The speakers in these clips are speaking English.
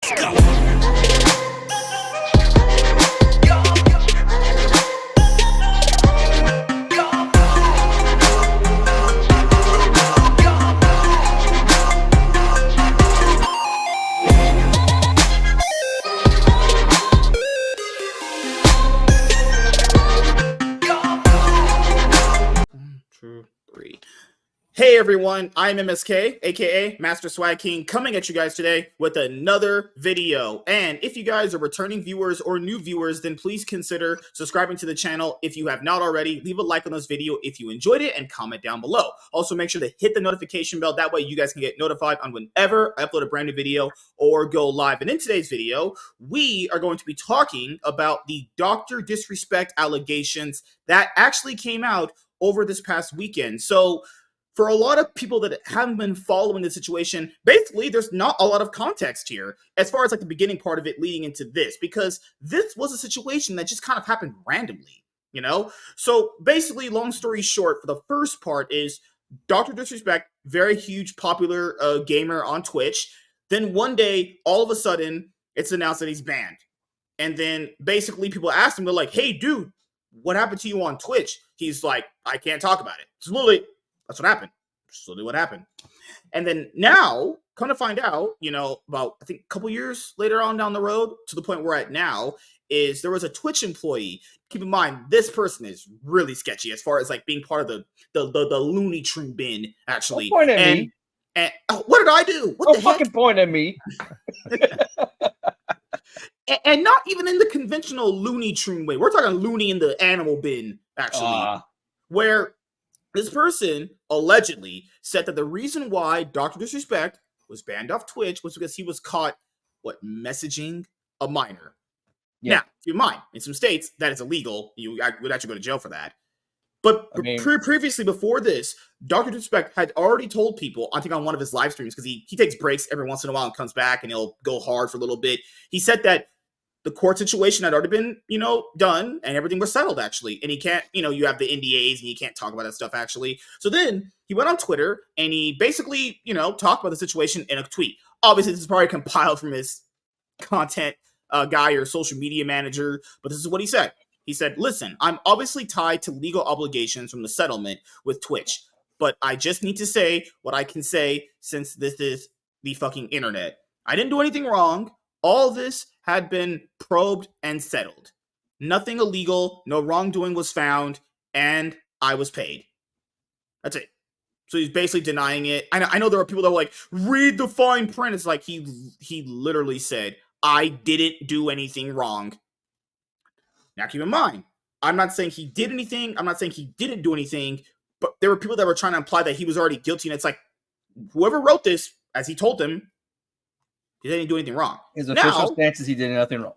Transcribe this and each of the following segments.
Let's go. Two, three. Hey everyone, I'm MSK, aka Master Swag King, coming at you guys today with another video. And if you guys are returning viewers or new viewers, then please consider subscribing to the channel if you have not already. Leave a like on this video if you enjoyed it and comment down below. Also make sure to hit the notification bell, that way you guys can get notified on whenever I upload a brand new video or go live. And in today's video, we are going to be talking about the Dr. Disrespect allegations that actually came out over this past weekend. So for a lot of people that haven't been following the situation, basically there's not a lot of context here as far as like the beginning part of it leading into this, because this was a situation that just kind of happened randomly, you know? So basically, long story short, for the first part is Dr. Disrespect, very huge popular gamer on Twitch. Then one day, all of a sudden, it's announced that he's banned. And then basically people asked him, they're like, hey dude, what happened to you on Twitch? He's like, I can't talk about it. It's literally, that's what happened. That's literally what happened. And then now, come to find out, you know, about, I think, a couple years later on down the road, to the point we're at now, is there was a Twitch employee. Keep in mind, this person is really sketchy as far as like being part of the Looney Tune bin, actually. Don't point at me. And what did I do? What Don't fucking point at me. And not even in the conventional Looney Tune way. We're talking Looney in the animal bin, actually. Where this person allegedly said that the reason why Dr. Disrespect was banned off Twitch was because he was caught, messaging a minor. Yeah. Now, keep in mind, in some states, that is illegal. You would actually go to jail for that. But previously, before this, Dr. Disrespect had already told people, I think on one of his live streams, because he takes breaks every once in a while and comes back and he'll go hard for a little bit. He said that the court situation had already been, done and everything was settled, actually. And he can't, you have the NDAs and you can't talk about that stuff, actually. So then he went on Twitter and he basically, talked about the situation in a tweet. Obviously, this is probably compiled from his content guy or social media manager, but this is what he said. He said, listen, I'm obviously tied to legal obligations from the settlement with Twitch, but I just need to say what I can say since this is the fucking internet. I didn't do anything wrong. All this had been probed and settled. Nothing illegal, no wrongdoing was found, and I was paid. That's it. So he's basically denying it. I know there are people that are like, read the fine print. It's like he literally said, I didn't do anything wrong. Now keep in mind, I'm not saying he did anything. I'm not saying he didn't do anything, but there were people that were trying to imply that he was already guilty. And it's like, whoever wrote this, as he told them, he didn't do anything wrong. His official stance is he did nothing wrong.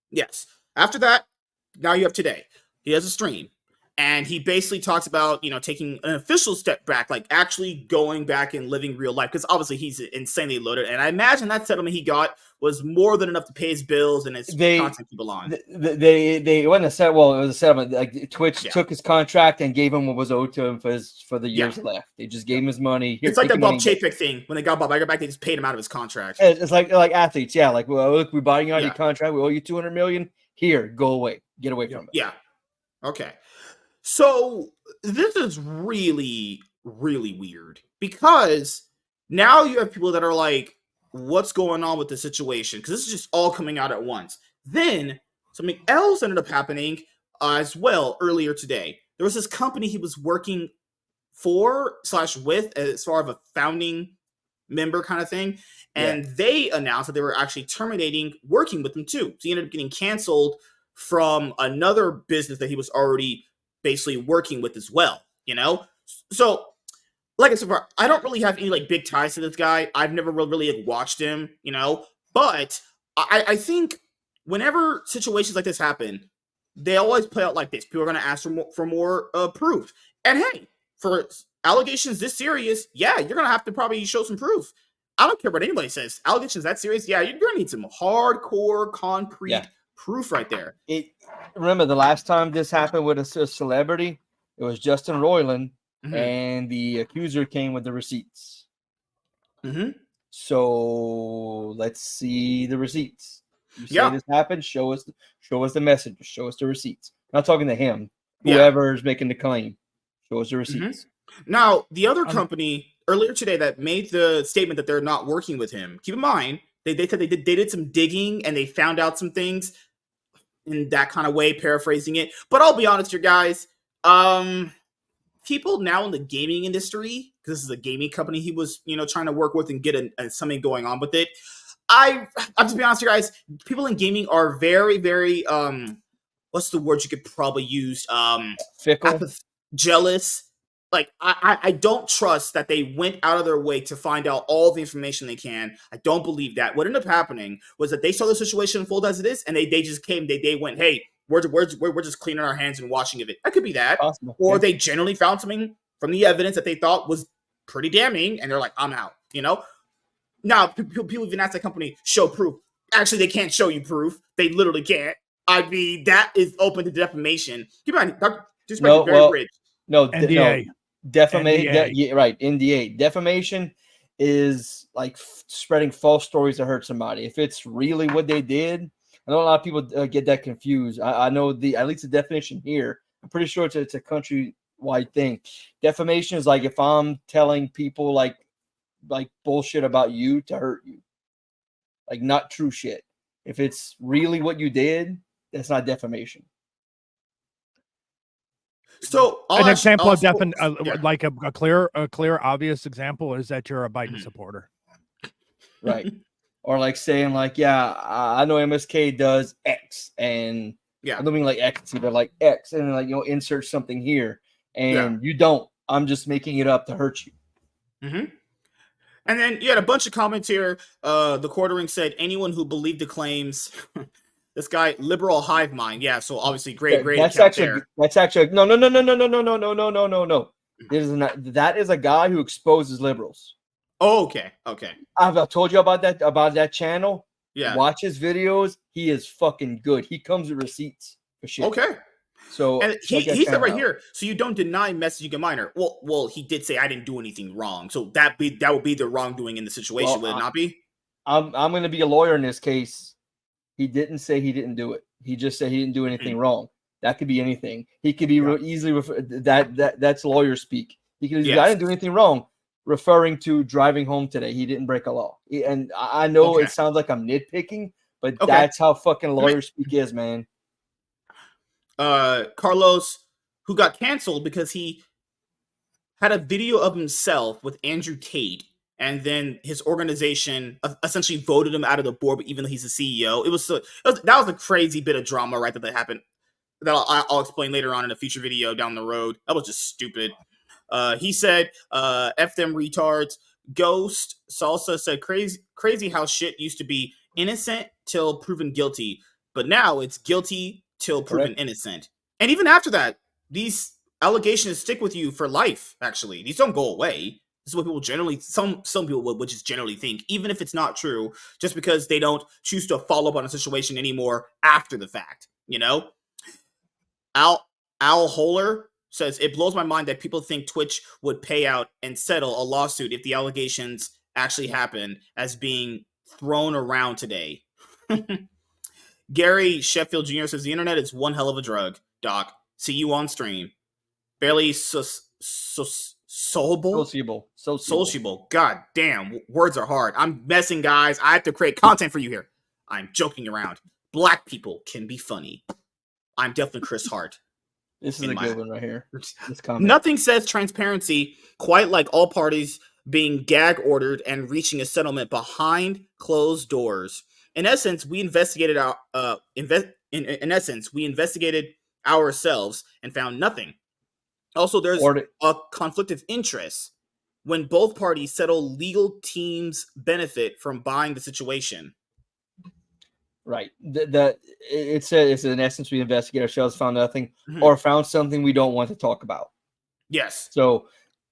Yes. After that, now you have today. He has a stream. And he basically talks about, taking an official step back, like actually going back and living real life. Because obviously he's insanely loaded. And I imagine that settlement he got was more than enough to pay his bills and his content people on. They went to set. Well, it was a settlement. Like Twitch took his contract and gave him what was owed to him for the years left. They just gave him his money. Here, it's like that Bob Chapek thing. When they got Bob Iger back, they just paid him out of his contract. It's like athletes. Yeah, like, well, look, we're buying you out your contract. We owe you $200 million. Here, go away. Get away from it. Yeah. Okay. So this is really, really weird, because now you have people that are like, what's going on with the situation? Because this is just all coming out at once. Then something else ended up happening as well earlier today. There was this company he was working for/with as far as a founding member kind of thing. And they announced that they were actually terminating working with him too. So he ended up getting canceled from another business that he was already basically working with as well, So, like I said, I don't really have any like big ties to this guy. I've never really watched him, But I think whenever situations like this happen, they always play out like this. People are going to ask for more proof. And hey, for allegations this serious, you're going to have to probably show some proof. I don't care what anybody says. Allegations that serious, you're going to need some hardcore, concrete proof right there. Remember the last time this happened with a celebrity? It was Justin Roiland, and the accuser came with the receipts. So let's see the receipts. You say this happened. Show us the messages. Show us the receipts. I'm not talking to him. Whoever is making the claim. Show us the receipts. Now, the other company earlier today that made the statement that they're not working with him. Keep in mind, they said they did some digging and they found out some things in that kind of way, paraphrasing it. But I'll be honest, you guys. People now in the gaming industry, because this is a gaming company he was, trying to work with and get something going on with it. I'm just be honest, you guys. People in gaming are very, very what's the word you could probably use? Fickle, jealous. Like I don't trust that they went out of their way to find out all the information they can. I don't believe that. What ended up happening was that they saw the situation unfold as it is, and they just came. They went, hey. We're just cleaning our hands and washing of it. That could be that. Possible. Or they generally found something from the evidence that they thought was pretty damning, and they're like, I'm out, Now, people even ask the company, show proof. Actually, they can't show you proof. They literally can't. I mean, that is open to defamation. Keep in mind, Dr. Disrespect is very rich. No, NDA. No, defamation. Right, NDA. Defamation is like spreading false stories to hurt somebody. If it's really what they did, I know a lot of people get that confused. I know at least the definition here. I'm pretty sure it's a countrywide thing. Defamation is like if I'm telling people like bullshit about you to hurt you, like not true shit. If it's really what you did, that's not defamation. So an example of like a clear, obvious example is that you're a Biden supporter, right? Or like saying like, yeah, I know MSK does X, and I don't mean like X, but like X, and like insert something here, and you don't. I'm just making it up to hurt you. And then you had a bunch of comments here. The Quartering said anyone who believed the claims. This guy, liberal hive mind. Yeah, so obviously great. That's actually no. That is a guy who exposes liberals. Oh, okay. I've told you about that channel. Yeah. Watch his videos. He is fucking good. He comes with receipts for shit. Okay. So and he said right here, so you don't deny messaging a minor. Well, he did say I didn't do anything wrong. So that would be the wrongdoing in the situation, would it not be? I'm gonna be a lawyer in this case. He didn't say he didn't do it. He just said he didn't do anything wrong. That could be anything. He could be easily that's lawyer speak. He could I didn't do anything wrong. Referring to driving home today, he didn't break a law. And I know it sounds like I'm nitpicking, but that's how fucking lawyer speak is, man. Carlos, who got canceled because he had a video of himself with Andrew Tate, and then his organization essentially voted him out of the board, but even though he's the CEO. That was a crazy bit of drama, right, that happened. That I'll explain later on in a future video down the road. That was just stupid. He said, F them retards. Ghost Salsa said, crazy how shit used to be innocent till proven guilty, but now it's guilty till proven innocent. And even after that, these allegations stick with you for life, actually. These don't go away. This is what people generally, some people would just generally think, even if it's not true, just because they don't choose to follow up on a situation anymore after the fact, Al Holler says, it blows my mind that people think Twitch would pay out and settle a lawsuit if the allegations actually happen as being thrown around today. Gary Sheffield Jr. says, the internet is one hell of a drug, Doc. See you on stream. Barely sociable. God damn, words are hard. I'm messing, guys. I have to create content for you here. I'm joking around. Black people can be funny. I'm definitely Chris Hart. This is a good one right here. Nothing says transparency quite like all parties being gag ordered and reaching a settlement behind closed doors. In essence, we investigated ourselves and found nothing. Also, there's a conflict of interest when both parties settle. Legal teams benefit from buying the situation. Right. It said it's in essence we investigate ourselves, found nothing, or found something we don't want to talk about. Yes. So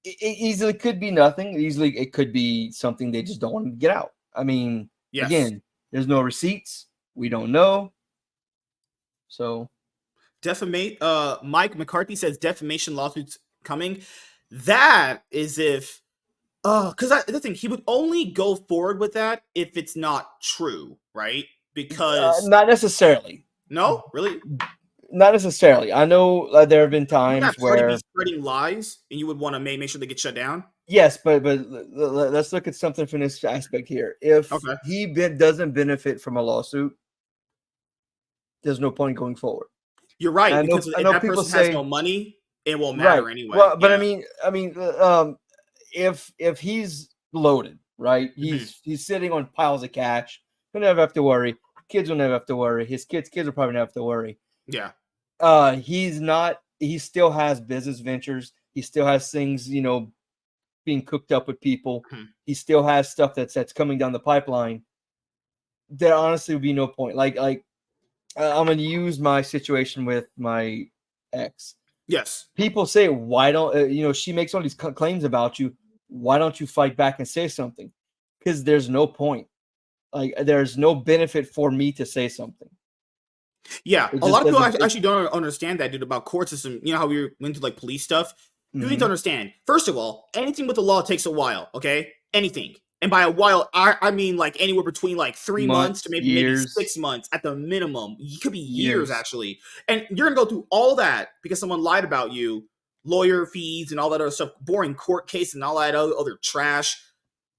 it easily could be nothing. Easily it could be something they just don't want to get out. I mean, again, there's no receipts. We don't know. So Mike McCarthy says defamation lawsuits coming. That is if Because the thing, he would only go forward with that if it's not true, right? Because not necessarily. No, really, not necessarily. I know there have been times where be spreading lies, and you would want to make sure they get shut down. Yes, but let's look at something from this aspect here. If he doesn't benefit from a lawsuit, there's no point going forward. You're right, because if that person has no money, it won't matter anyway. Well, but if he's loaded, right? He's sitting on piles of cash. He'll never have to worry. Kids will never have to worry. His kids will probably never have to worry. Yeah. He's not. He still has business ventures. He still has things, being cooked up with people. He still has stuff that's coming down the pipeline. There honestly would be no point. Like I'm going to use my situation with my ex. Yes. People say, why don't she makes all these claims about you? Why don't you fight back and say something? Because there's no point. Like there's no benefit for me to say something. Yeah, a lot of people actually don't understand that, dude, about court system. You know how we were into like police stuff? You need to understand, first of all, anything with the law takes a while, okay? Anything. And by a while, I mean like anywhere between like 3 months to maybe 6 months at the minimum. It could be years, actually. And you're going to go through all that because someone lied about you, lawyer fees and all that other stuff, boring court case and all that other trash,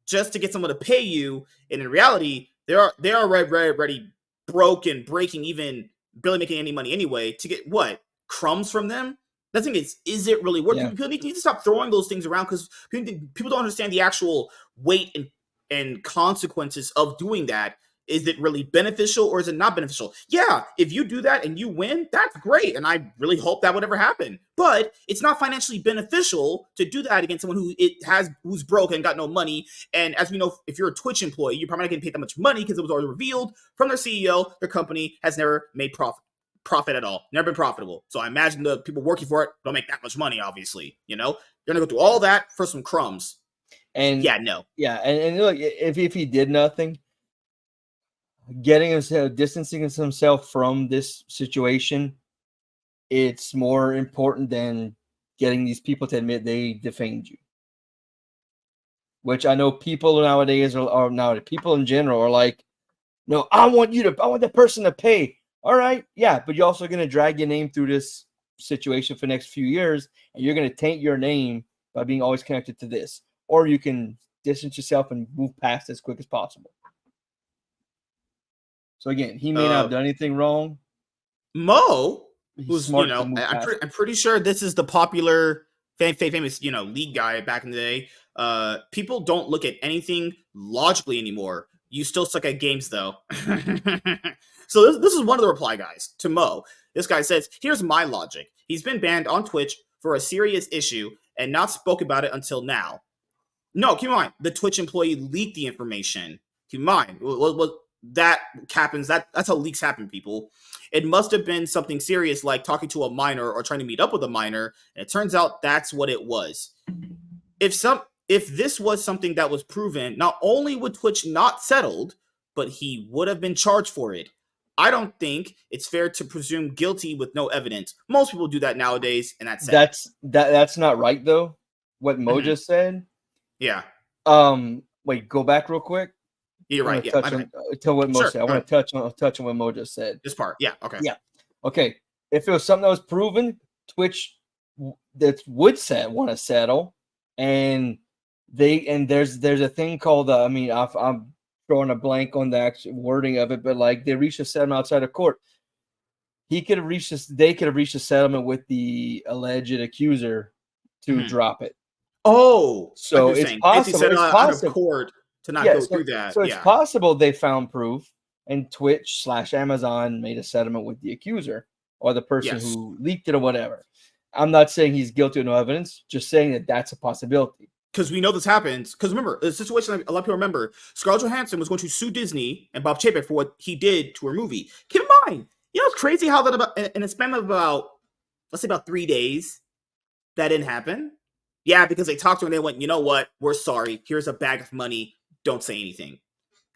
just to get someone to pay you. And in reality, they are already broken, breaking, even barely making any money anyway, to get what? Crumbs from them? The thing is it really worth it? People need to stop throwing those things around because people don't understand the actual weight and consequences of doing that. Is it really beneficial or is it not beneficial? Yeah, if you do that and you win, that's great. And I really hope that would ever happen. But it's not financially beneficial to do that against someone who's broke and got no money. And as we know, if you're a Twitch employee, you're probably not getting paid that much money because it was already revealed from their CEO, their company has never made profit at all, never been profitable. So I imagine the people working for it don't make that much money, obviously. You're gonna go through all that for some crumbs. And and look, if he did nothing, distancing himself from this situation, it's more important than getting these people to admit they defamed you. Which I know people nowadays are people in general are like, no, I want the person to pay. All right, yeah, but you're also going to drag your name through this situation for the next few years, and you're going to taint your name by being always connected to this. Or you can distance yourself and move past as quick as possible. So again, he may not have done anything wrong. Mo, who's I'm pretty sure this is the popular, famous league guy back in the day. People don't look at anything logically anymore. You still suck at games, though. So this is one of the reply guys to Mo. This guy says, here's my logic. He's been banned on Twitch for a serious issue and not spoke about it until now. No, keep in mind, the Twitch employee leaked the information. Keep in mind, that happens. That's how leaks happen, people. It must have been something serious like talking to a minor or trying to meet up with a minor. And it turns out that's what it was. If this was something that was proven, not only would Twitch not settled, but he would have been charged for it. I don't think it's fair to presume guilty with no evidence. Most people do that nowadays, and that's sad. That's not right though. What Mo just said. Yeah. Wait, go back real quick. You're right. Tell what Mo said. I want to touch on what Mo just said. This part. Yeah. Okay. Yeah. Okay. If it was something that was proven, Twitch that would want to settle, and there's a thing called I'm throwing a blank on the actual wording of it, but like they reached a settlement outside of court. They could have reached a settlement with the alleged accuser to drop it. Oh, so it's possible. It's possible court to not go through that. So it's possible they found proof, and Twitch/Amazon made a settlement with the accuser or the person who leaked it or whatever. I'm not saying he's guilty of no evidence, just saying that that's a possibility. Because we know this happens. Because remember, the situation a lot of people remember, Scarlett Johansson was going to sue Disney and Bob Chapek for what he did to her movie. Keep in mind, it's crazy how that in a span of let's say about 3 days, that didn't happen. Yeah, because they talked to her and they went, you know what? We're sorry. Here's a bag of money. Don't say anything.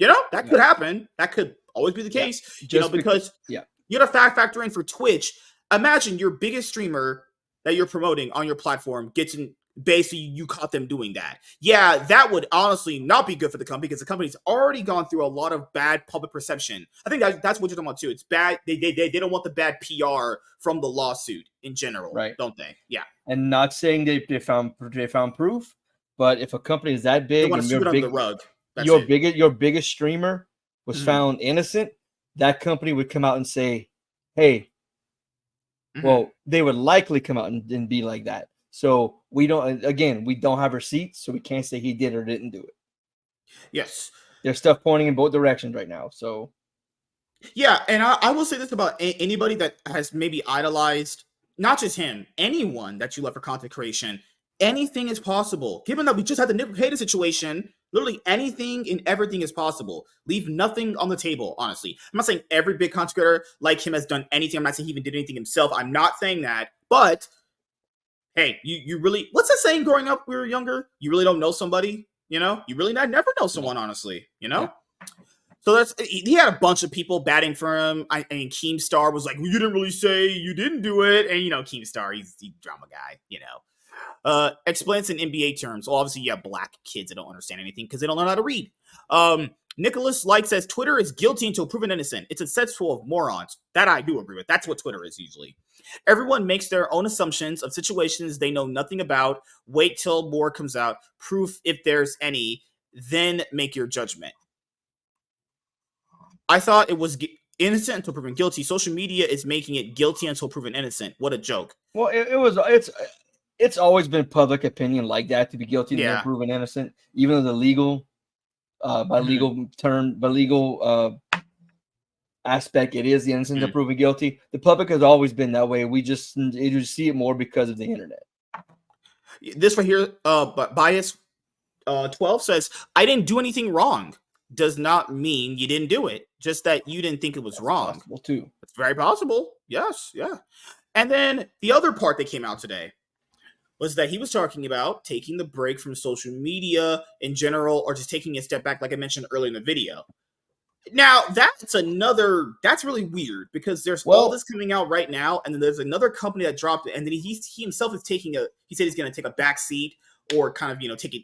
That could happen. That could always be the case. Because you got to factor in for Twitch. Imagine your biggest streamer that you're promoting on your platform gets basically you caught them doing that. Yeah, that would honestly not be good for the company because the company's already gone through a lot of bad public perception. I think that's what you're talking about too. It's bad. They don't want the bad PR from the lawsuit in general, right? Don't they? Yeah. And not saying they found proof, but if a company is that big and sweep it under the rug, your biggest streamer was found innocent, that company would come out and say, "Hey." Well, they would likely come out and be like that. So we don't have receipts, so we can't say he did or didn't do it. Yes. There's stuff pointing in both directions right now. So yeah, and I will say this about anybody that has maybe idolized, not just him, anyone that you love for content creation, anything is possible. Given that we just had the Nick Hayden situation, literally anything and everything is possible. Leave nothing on the table, honestly. I'm not saying every big content creator like him has done anything. I'm not saying he even did anything himself. I'm not saying that. But, hey, you really... What's that saying growing up when we were younger? You really don't know somebody, You really never know someone, honestly, Yeah. So he had a bunch of people batting for him. I mean, Keemstar was like, well, you didn't really say you didn't do it. And, Keemstar, he's a drama guy, Explains in NBA terms. Well, obviously, you have black kids that don't understand anything because they don't learn how to read. Nicholas Light says Twitter is guilty until proven innocent. It's a cesspool of morons. That I do agree with. That's what Twitter is usually. Everyone makes their own assumptions of situations they know nothing about. Wait till more comes out. Proof if there's any. Then make your judgment. I thought it was innocent until proven guilty. Social media is making it guilty until proven innocent. What a joke. Well, it's always been public opinion like that, to be guilty until proven innocent, even though the legal aspect, it is the innocent until proven guilty. The public has always been that way. You just see it more because of the internet. This right here, but Bias 12 says, I didn't do anything wrong. Does not mean you didn't do it. Just that you didn't think it was wrong. Possible too. It's very possible. Yes, yeah. And then the other part that came out today was that he was talking about taking the break from social media in general, or just taking a step back, like I mentioned earlier in the video. Now, that's really weird because there's all this coming out right now, and then there's another company that dropped it, and then he himself is he said he's going to take a back seat or kind of, take it.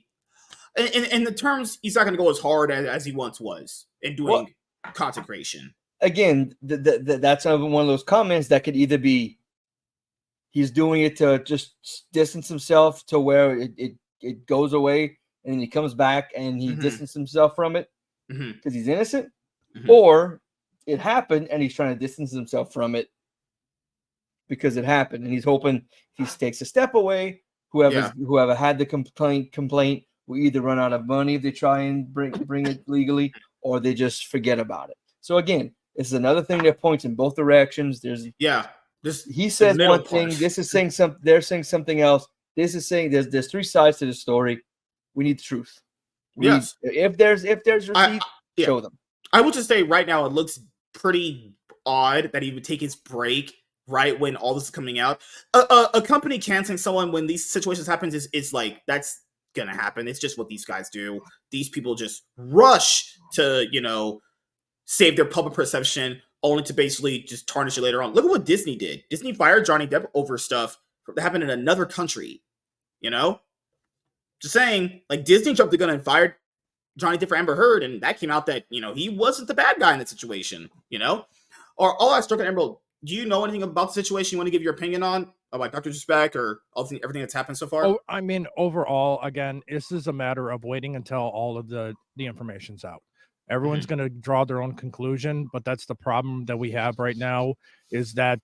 In the terms, he's not going to go as hard as he once was in doing content creation. Again, that's one of those comments that could either be he's doing it to just distance himself to where it goes away, and then he comes back and he distances himself from it because he's innocent, or it happened and he's trying to distance himself from it because it happened, and he's hoping he takes a step away. Whoever had the complaint will either run out of money if they try and bring it legally, or they just forget about it. So again, this is another thing that points in both directions. He says one thing, this is saying something, they're saying something else. This is saying there's three sides to the story. We need the truth. If there's receipts, show them. I will just say right now it looks pretty odd that he would take his break right when all this is coming out. A company canceling someone when these situations happen is like, that's gonna happen. It's just what these guys do. These people just rush to save their public perception only to basically just tarnish it later on. Look at what Disney did. Disney fired Johnny Depp over stuff that happened in another country. Just saying, like, Disney jumped the gun and fired Johnny Depp for Amber Heard, and that came out that he wasn't the bad guy in that situation. Or all I struck at Emerald. Do you know anything about the situation you want to give your opinion on about Dr. Disrespect or everything that's happened so far? Oh, I mean, overall, again, this is a matter of waiting until all of the information's out. Everyone's going to draw their own conclusion, but that's the problem that we have right now, is that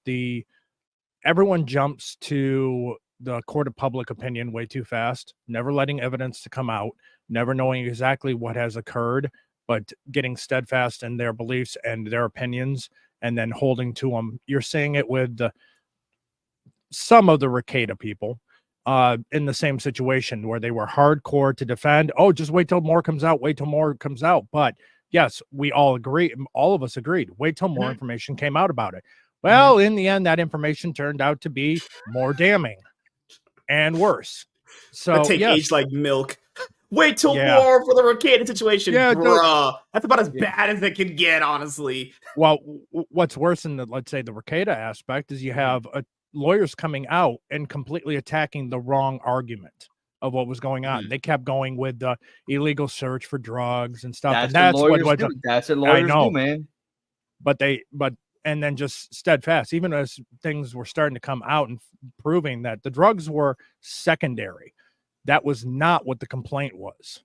everyone jumps to the court of public opinion way too fast, never letting evidence to come out, never knowing exactly what has occurred, but getting steadfast in their beliefs and their opinions, and then holding to them. You're seeing it with some of the Ricada people in the same situation where they were hardcore to defend. Oh, just wait till more comes out. Wait till more comes out. But yes, we all agree. All of us agreed. Wait till more information came out about it. Well, in the end, that information turned out to be more damning and worse. So age like milk. Wait till more for the Ricada situation, bruh. That's about as bad as it can get, honestly. Well, what's worse in let's say the Ricada aspect is you have lawyers coming out and completely attacking the wrong argument. of what was going on. They kept going with the illegal search for drugs and stuff. That's what lawyers do. That's what lawyers do, man. But and then just steadfast, even as things were starting to come out and proving that the drugs were secondary. That was not what the complaint was.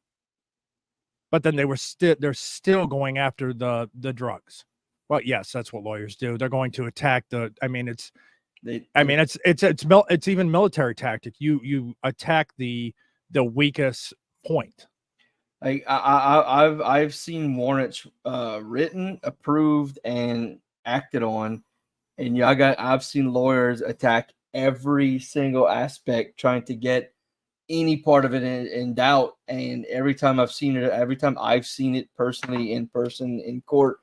But then they're still going after the drugs. Well, yes, that's what lawyers do. They're going to attack it's even military tactic. You attack the weakest point. I've seen warrants written, approved, and acted on, and I've seen lawyers attack every single aspect, trying to get any part of it in doubt. And every time I've seen it personally in person in court,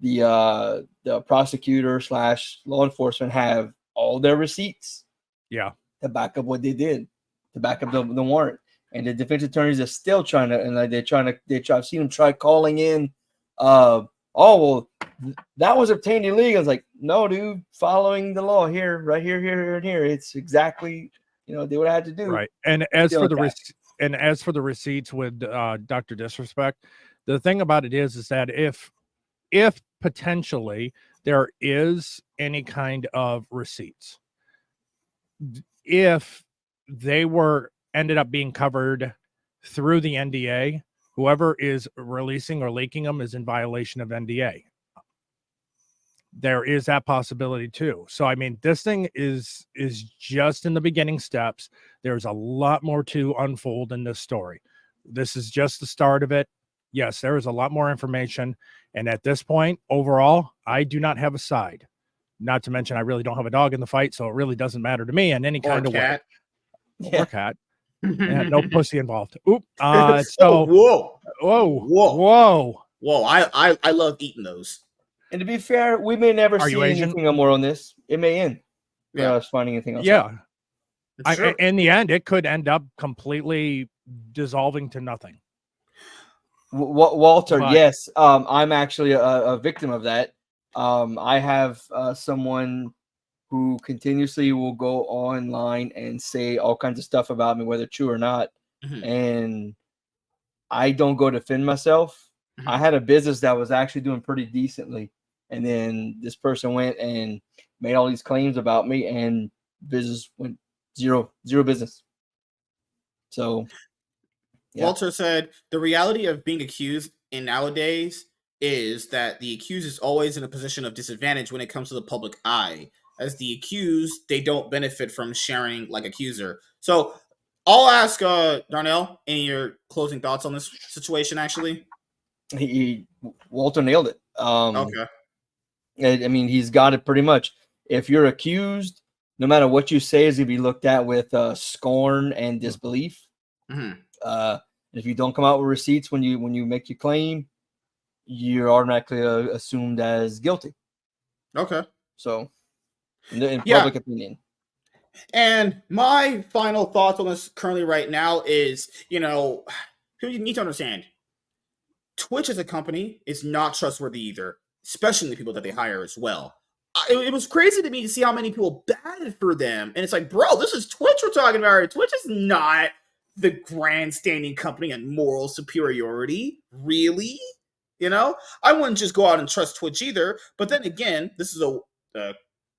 the prosecutor / law enforcement have all their receipts, to back up what they did, to back up the warrant. And the defense attorneys are still trying to, and I've seen them try calling in, that was obtained illegally. It's like, no, dude, following the law here, right here, and here. It's exactly, they would have had to do. Right. And as for the receipts with Dr. Disrespect, the thing about it is that if potentially there is any kind of receipts, if they ended up being covered through the NDA, whoever is releasing or leaking them is in violation of NDA. There is that possibility too. So, I mean, this thing is just in the beginning steps. There's a lot more to unfold in this story. This is just the start of it. Yes, there is a lot more information. And at this point, overall, I do not have a side. Not to mention, I really don't have a dog in the fight, so it really doesn't matter to me in any kind of way. Or cat. No pussy involved. Oop. So whoa. I love eating those. And to be fair, we may never see anything more on this. It may end. Us finding anything else. Yeah. In the end, it could end up completely dissolving to nothing. Walter, yes. I'm actually a victim of that. I have someone who continuously will go online and say all kinds of stuff about me, whether true or not. Mm-hmm. And I don't go defend myself. Mm-hmm. I had a business that was actually doing pretty decently. And then this person went and made all these claims about me, and business went zero business. So Walter said the reality of being accused in nowadays is that the accused is always in a position of disadvantage when it comes to the public eye. As the accused, they don't benefit from sharing like accuser. So I'll ask Darnell, any of your closing thoughts on this situation, actually? Walter nailed it. Okay. I mean, he's got it pretty much. If you're accused, no matter what you say is going to be looked at with scorn and disbelief. Mm-hmm. If you don't come out with receipts when you make your claim, you're automatically assumed as guilty. Okay. So, in public opinion. And my final thoughts on this currently right now is, you need to understand, Twitch as a company is not trustworthy either, especially the people that they hire as well. It was crazy to me to see how many people batted for them. And it's like, bro, this is Twitch we're talking about. Twitch is not the grandstanding company and moral superiority. Really? I wouldn't just go out and trust Twitch either. But then again, this is a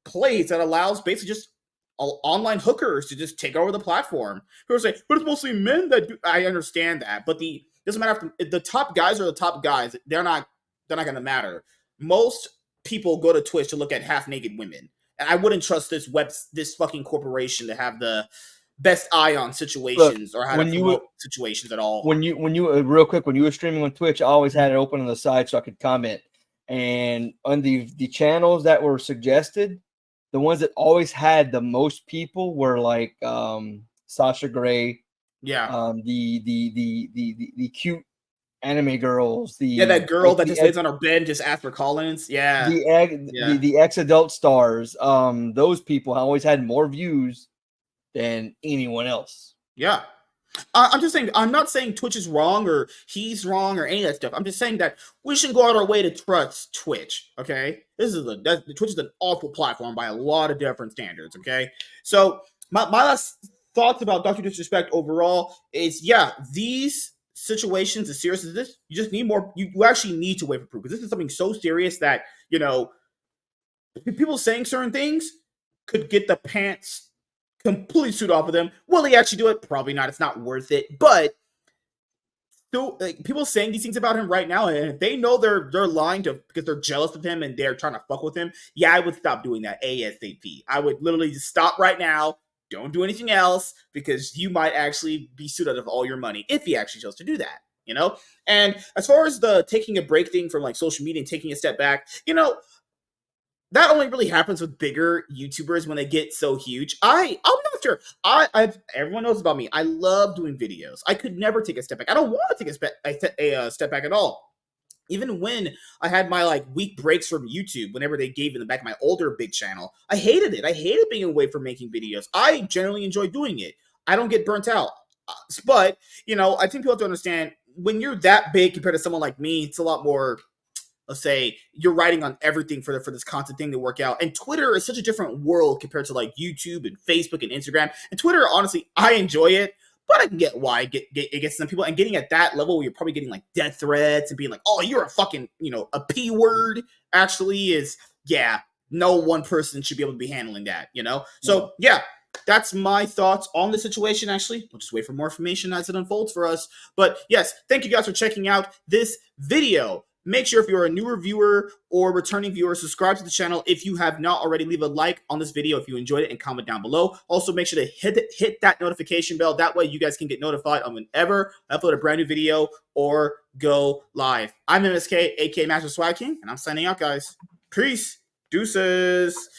place that allows basically just online hookers to just take over the platform. People say, but it's mostly men that do. I understand that. But doesn't matter if the top guys are the top guys. They're not going to matter. Most people go to Twitch to look at half-naked women. And I wouldn't trust this fucking corporation to have the best eye on situations or how to promote situations at all. When you real quick, when you were streaming on Twitch, I always had it open on the side so I could comment. And on the channels that were suggested, the ones that always had the most people were like Sasha Grey, the cute anime girls, that girl that just lays on her bed and just asks for call-ins, the ex-adult stars, those people always had more views than anyone else. Yeah. I'm just saying, I'm not saying Twitch is wrong or he's wrong or any of that stuff. I'm just saying that we shouldn't go out our way to trust Twitch, okay? Twitch is an awful platform by a lot of different standards, okay? So my last thoughts about Dr. Disrespect overall is, yeah, these situations, as serious as this, you just need more. You actually need to wait for proof, because this is something so serious that, you know, people saying certain things could get the pants completely suit off of them. Will he actually do it? Probably not. It's not worth it. But still, like, people saying these things about him right now, and if they know they're lying because they're jealous of him and they're trying to fuck with him, yeah, I would stop doing that ASAP. I would literally just stop right now. Don't do anything else, because you might actually be sued out of all your money if he actually chose to do that, you know? And as far as the taking a break thing from like social media and taking a step back, you know, that only really happens with bigger YouTubers when they get so huge. I'll be honest here. Everyone knows about me. I love doing videos. I could never take a step back. I don't want to take a step back at all. Even when I had my like week breaks from YouTube, whenever they gave in the back of my older big channel, I hated it. I hated being away from making videos. I generally enjoy doing it. I don't get burnt out. But, you know, I think people have to understand, when you're that big compared to someone like me, it's a lot more, let's say, you're writing on everything for this constant thing to work out. And Twitter is such a different world compared to like YouTube and Facebook and Instagram. And Twitter, honestly, I enjoy it, but I can get why it gets some people. And getting at that level where you're probably getting like death threats and being like, oh, you're a fucking, you know, a P word, actually is, yeah, no one person should be able to be handling that, you know? So, yeah. That's my thoughts on the situation, actually. We'll just wait for more information as it unfolds for us. But yes, thank you guys for checking out this video. Make sure, if you're a newer viewer or returning viewer, subscribe to the channel. If you have not already, leave a like on this video if you enjoyed it and comment down below. Also, make sure to hit that notification bell. That way you guys can get notified on whenever I upload a brand new video or go live. I'm MSK, aka Master Swag King, and I'm signing out, guys. Peace. Deuces.